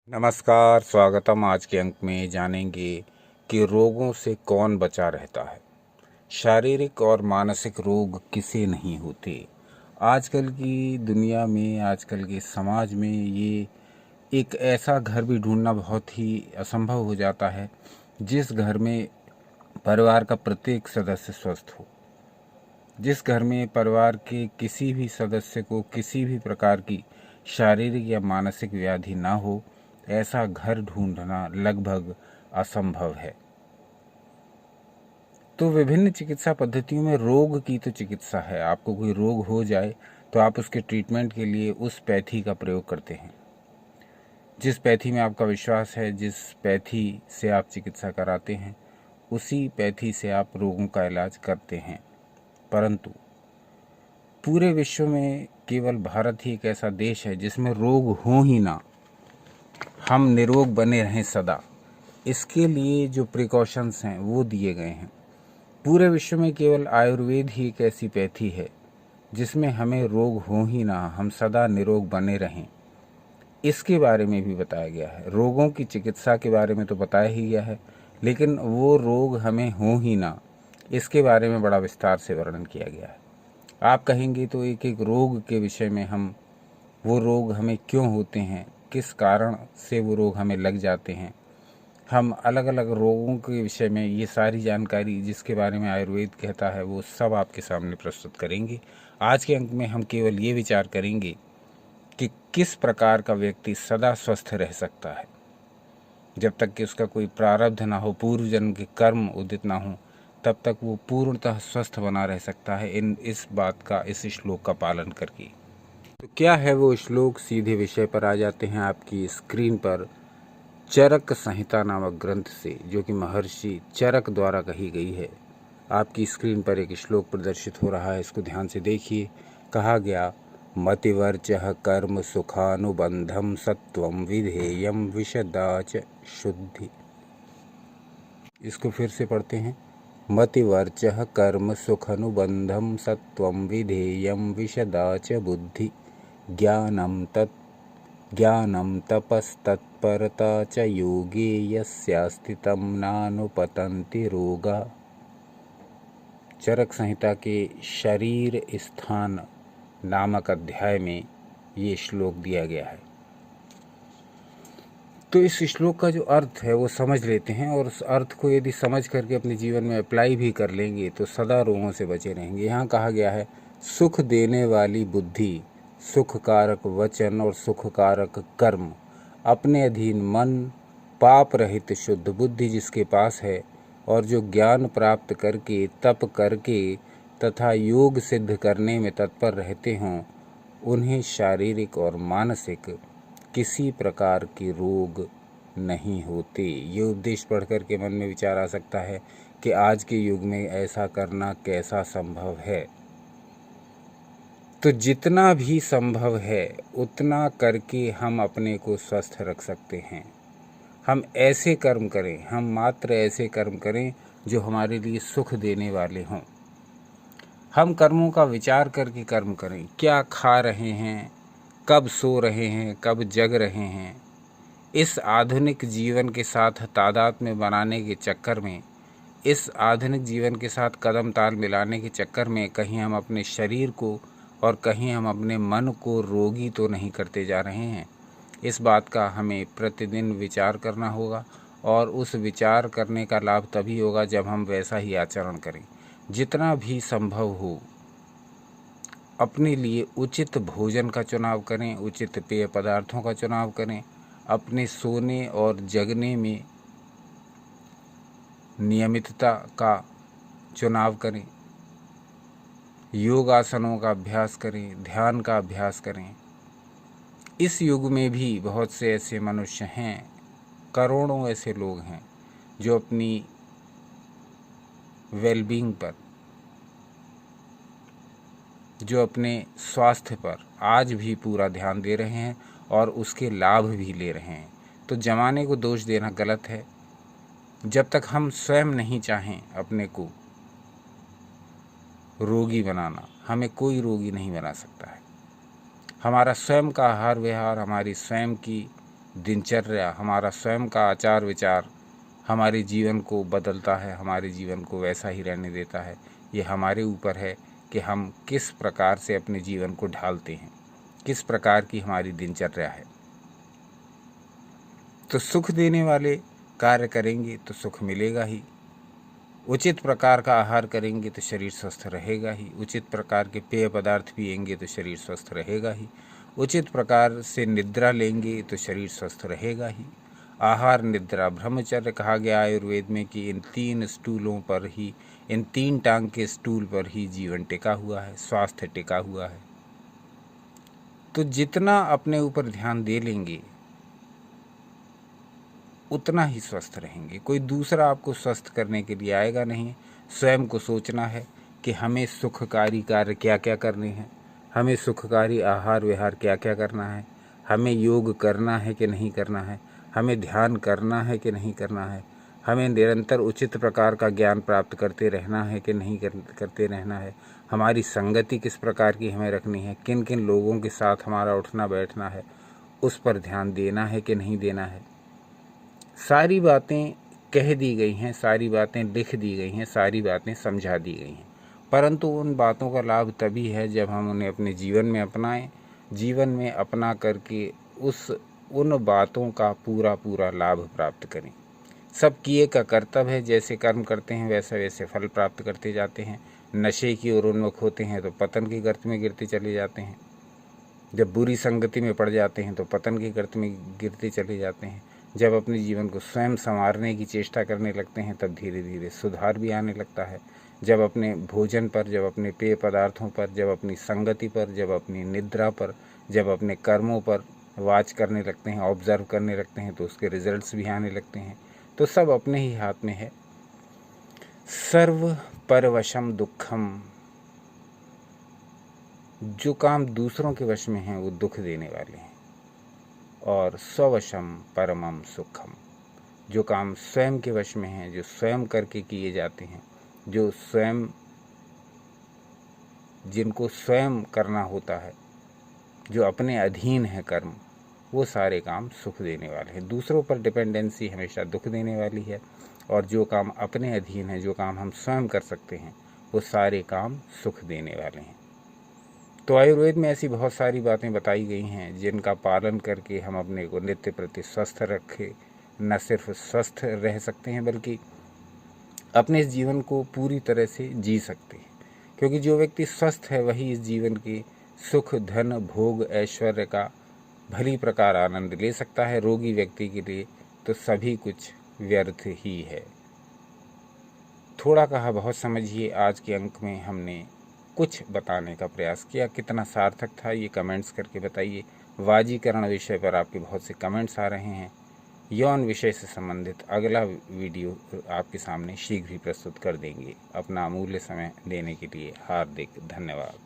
नमस्कार, स्वागतम। आज के अंक में जानेंगे कि रोगों से कौन बचा रहता है। शारीरिक और मानसिक रोग किसे नहीं होते। आजकल की दुनिया में, आजकल के समाज में ये एक ऐसा घर भी ढूंढना बहुत ही असंभव हो जाता है जिस घर में परिवार का प्रत्येक सदस्य स्वस्थ हो, जिस घर में परिवार के किसी भी सदस्य को किसी भी प्रकार की शारीरिक या मानसिक व्याधि ना हो, ऐसा घर ढूंढना लगभग असंभव है। तो विभिन्न चिकित्सा पद्धतियों में रोग की तो चिकित्सा है। आपको कोई रोग हो जाए तो आप उसके ट्रीटमेंट के लिए उस पैथी का प्रयोग करते हैं, जिस पैथी में आपका विश्वास है, जिस पैथी से आप चिकित्सा कराते हैं, उसी पैथी से आप रोगों का इलाज करते हैं। परंतु पूरे विश्व में केवल भारत ही एक ऐसा देश है जिसमें रोग हो ही ना, हम निरोग बने रहें सदा, इसके लिए जो प्रिकॉशंस हैं वो दिए गए हैं। पूरे विश्व में केवल आयुर्वेद ही एक ऐसी पैथी है जिसमें हमें रोग हो ही ना, हम सदा निरोग बने रहें, इसके बारे में भी बताया गया है। रोगों की चिकित्सा के बारे में तो बताया ही गया है, लेकिन वो रोग हमें हो ही ना, इसके बारे में बड़ा विस्तार से वर्णन किया गया है। आप कहेंगे तो एक एक रोग के विषय में, हम वो रोग हमें क्यों होते हैं, किस कारण से वो रोग हमें लग जाते हैं, हम अलग अलग रोगों के विषय में ये सारी जानकारी जिसके बारे में आयुर्वेद कहता है वो सब आपके सामने प्रस्तुत करेंगे। आज के अंक में हम केवल ये विचार करेंगे कि किस प्रकार का व्यक्ति सदा स्वस्थ रह सकता है। जब तक कि उसका कोई प्रारब्ध ना हो, पूर्व जन्म के कर्म उदित ना हो, तब तक वो पूर्णतः स्वस्थ बना रह सकता है इस बात का, इस श्लोक का पालन करके। तो क्या है वो श्लोक, सीधे विषय पर आ जाते हैं। आपकी स्क्रीन पर चरक संहिता नामक ग्रंथ से, जो कि महर्षि चरक द्वारा कही गई है, आपकी स्क्रीन पर एक श्लोक प्रदर्शित हो रहा है। इसको ध्यान से देखिए। कहा गया, मतिवर्चः कर्म सुखानुबंधम सत्वम विधेयम विशदाच शुद्धि। इसको फिर से पढ़ते हैं। मतिवर्चः कर्म सुखानुबंधम सत्वम विधेयम विशदाच बुद्धि ज्ञानम तपस्तत्परता च योगे यस्यास्ति तं नानुपतन्ति रोगा। चरक संहिता के शरीर स्थान नामक अध्याय में ये श्लोक दिया गया है। तो इस श्लोक का जो अर्थ है वो समझ लेते हैं, और उस अर्थ को यदि समझ करके अपने जीवन में अप्लाई भी कर लेंगे तो सदा रोगों से बचे रहेंगे। यहाँ कहा गया है, सुख देने वाली बुद्धि, सुखकारक वचन और सुखकारक कर्म, अपने अधीन मन, पाप रहित शुद्ध बुद्धि जिसके पास है, और जो ज्ञान प्राप्त करके, तप करके तथा योग सिद्ध करने में तत्पर रहते हों, उन्हें शारीरिक और मानसिक किसी प्रकार के रोग नहीं होते। ये उपदेश पढ़ कर के मन में विचार आ सकता है कि आज के युग में ऐसा करना कैसा संभव है। तो जितना भी संभव है उतना करके हम अपने को स्वस्थ रख सकते हैं। हम ऐसे कर्म करें, हम मात्र ऐसे कर्म करें जो हमारे लिए सुख देने वाले हों। हम कर्मों का विचार करके कर्म करें। क्या खा रहे हैं, कब सो रहे हैं, कब जग रहे हैं, इस आधुनिक जीवन के साथ तादाद में बनाने के चक्कर में, इस आधुनिक जीवन के साथ कदम ताल मिलाने के चक्कर में कहीं हम अपने शरीर को और कहीं हम अपने मन को रोगी तो नहीं करते जा रहे हैं। इस बात का हमें प्रतिदिन विचार करना होगा, और उस विचार करने का लाभ तभी होगा जब हम वैसा ही आचरण करें। जितना भी संभव हो अपने लिए उचित भोजन का चुनाव करें, उचित पेय पदार्थों का चुनाव करें, अपने सोने और जगने में नियमितता का चुनाव करें, योग आसनों का अभ्यास करें, ध्यान का अभ्यास करें। इस युग में भी बहुत से ऐसे मनुष्य हैं, करोड़ों ऐसे लोग हैं जो अपनी वेलबींग पर, जो अपने स्वास्थ्य पर आज भी पूरा ध्यान दे रहे हैं और उसके लाभ भी ले रहे हैं। तो ज़माने को दोष देना गलत है। जब तक हम स्वयं नहीं चाहें अपने को रोगी बनाना, हमें कोई रोगी नहीं बना सकता है। हमारा स्वयं का आहार विहार, हमारी स्वयं की दिनचर्या, हमारा स्वयं का आचार विचार हमारे जीवन को बदलता है, हमारे जीवन को वैसा ही रहने देता है। ये हमारे ऊपर है कि हम किस प्रकार से अपने जीवन को ढालते हैं, किस प्रकार की हमारी दिनचर्या है। तो सुख देने वाले कार्य करेंगे तो सुख मिलेगा ही। उचित प्रकार का आहार करेंगे तो शरीर स्वस्थ रहेगा ही। उचित प्रकार के पेय पदार्थ पिएंगे तो शरीर स्वस्थ रहेगा ही। उचित प्रकार से निद्रा लेंगे तो शरीर स्वस्थ रहेगा ही। आहार, निद्रा, ब्रह्मचर्य कहा गया आयुर्वेद में कि इन 3 स्टूलों पर ही, इन 3 टांग के स्टूल पर ही जीवन टिका हुआ है, स्वास्थ्य टिका हुआ है। तो जितना अपने ऊपर ध्यान दे लेंगे उतना ही स्वस्थ रहेंगे। कोई दूसरा आपको स्वस्थ करने के लिए आएगा नहीं। स्वयं को सोचना है कि हमें सुखकारी कार्य क्या क्या करने हैं, हमें सुखकारी आहार विहार क्या क्या करना है, हमें योग करना है कि नहीं करना है, हमें ध्यान करना है कि नहीं करना है, हमें निरंतर उचित प्रकार का ज्ञान प्राप्त करते रहना है कि नहीं करते रहना है, हमारी संगति किस प्रकार की हमें रखनी है, किन किन लोगों के साथ हमारा उठना बैठना है, उस पर ध्यान देना है कि नहीं देना है। सारी बातें कह दी गई हैं, सारी बातें लिख दी गई हैं, सारी बातें समझा दी गई हैं, परंतु उन बातों का लाभ तभी है जब हम उन्हें अपने जीवन में अपनाएं। जीवन में अपना करके उन बातों का पूरा पूरा लाभ प्राप्त करें। सब किए का कर्तव्य है, जैसे कर्म करते हैं वैसे वैसे फल प्राप्त करते जाते हैं। नशे की ओर उन्मुख होते हैं तो पतन की गर्त में गिरते चले जाते हैं। जब बुरी संगति में पड़ जाते हैं तो पतन की गर्त में गिरते चले जाते हैं। जब अपने जीवन को स्वयं संवारने की चेष्टा करने लगते हैं तब धीरे धीरे सुधार भी आने लगता है। जब अपने भोजन पर, जब अपने पेय पदार्थों पर, जब अपनी संगति पर, जब अपनी निद्रा पर, जब अपने कर्मों पर वाच करने लगते हैं, ऑब्जर्व करने लगते हैं, तो उसके रिजल्ट्स भी आने लगते हैं। तो सब अपने ही हाथ में है। सर्व परवशम दुखम, जो काम दूसरों के वश में हैं वो दुख देने वाले हैं, और स्ववशम परमम सुखम, जो काम स्वयं के वश में हैं, जो स्वयं करके किए जाते हैं, जो स्वयं, जिनको स्वयं करना होता है, जो अपने अधीन है कर्म, वो सारे काम सुख देने वाले हैं। दूसरों पर डिपेंडेंसी हमेशा दुख देने वाली है, और जो काम अपने अधीन है, जो काम हम स्वयं कर सकते हैं, वो सारे काम सुख देने वाले हैं। तो आयुर्वेद में ऐसी बहुत सारी बातें बताई गई हैं जिनका पालन करके हम अपने को नित्य प्रति स्वस्थ रखें। न सिर्फ स्वस्थ रह सकते हैं बल्कि अपने इस जीवन को पूरी तरह से जी सकते हैं, क्योंकि जो व्यक्ति स्वस्थ है वही इस जीवन के सुख, धन, भोग, ऐश्वर्य का भली प्रकार आनंद ले सकता है। रोगी व्यक्ति के लिए तो सभी कुछ व्यर्थ ही है। थोड़ा कहा बहुत समझिए। आज के अंक में हमने कुछ बताने का प्रयास किया। कितना सार्थक था ये कमेंट्स करके बताइए। वाजीकरण विषय पर आपके बहुत से कमेंट्स आ रहे हैं। यौन विषय से संबंधित अगला वीडियो आपके सामने शीघ्र ही प्रस्तुत कर देंगे। अपना अमूल्य समय देने के लिए हार्दिक धन्यवाद।